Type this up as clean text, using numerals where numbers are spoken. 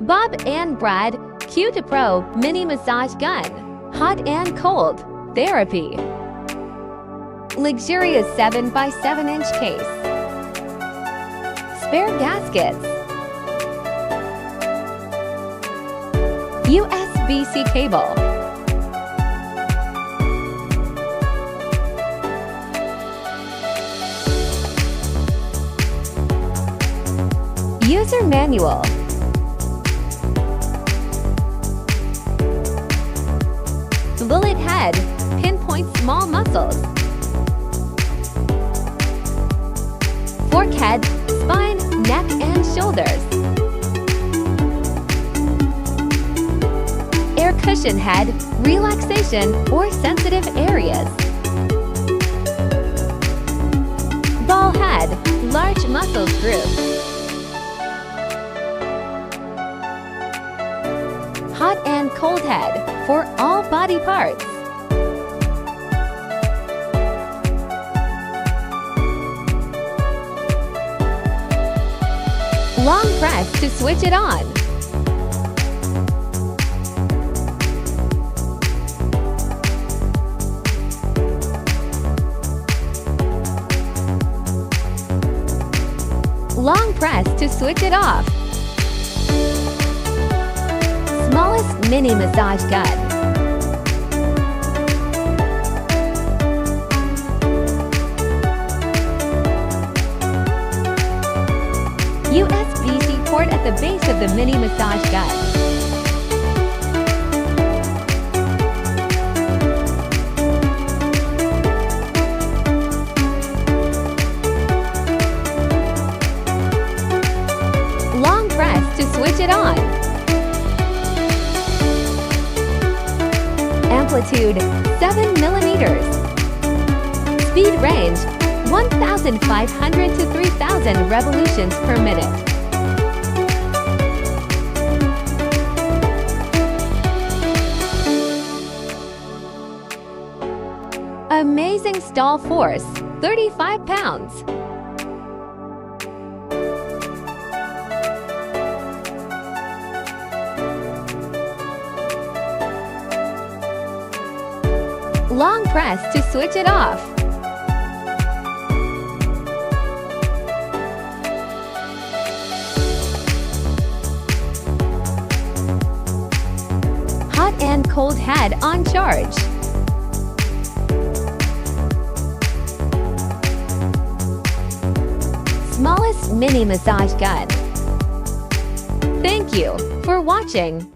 Bob and Brad Q2 Pro Mini Massage Gun. Hot and cold therapy. Luxurious 7x7-inch case. Spare gaskets. USB-C cable. User manual. Bullet head pinpoints small muscles. Fork head, spine, neck, and shoulders. Air cushion head, relaxation or sensitive areas. Ball head, large muscles group. Hot and cold head for all body parts. Long press to switch it on. Long press to switch it off. Smallest mini massage gun. USB-C port at the base of the mini massage gun. Long press to switch it on. Amplitude 7mm. Speed range 1,500 to 3,000 revolutions per minute. Amazing stall force 35 pounds. Long press to switch it off. Hot and cold head on charge. Smallest mini massage gun. Thank you for watching.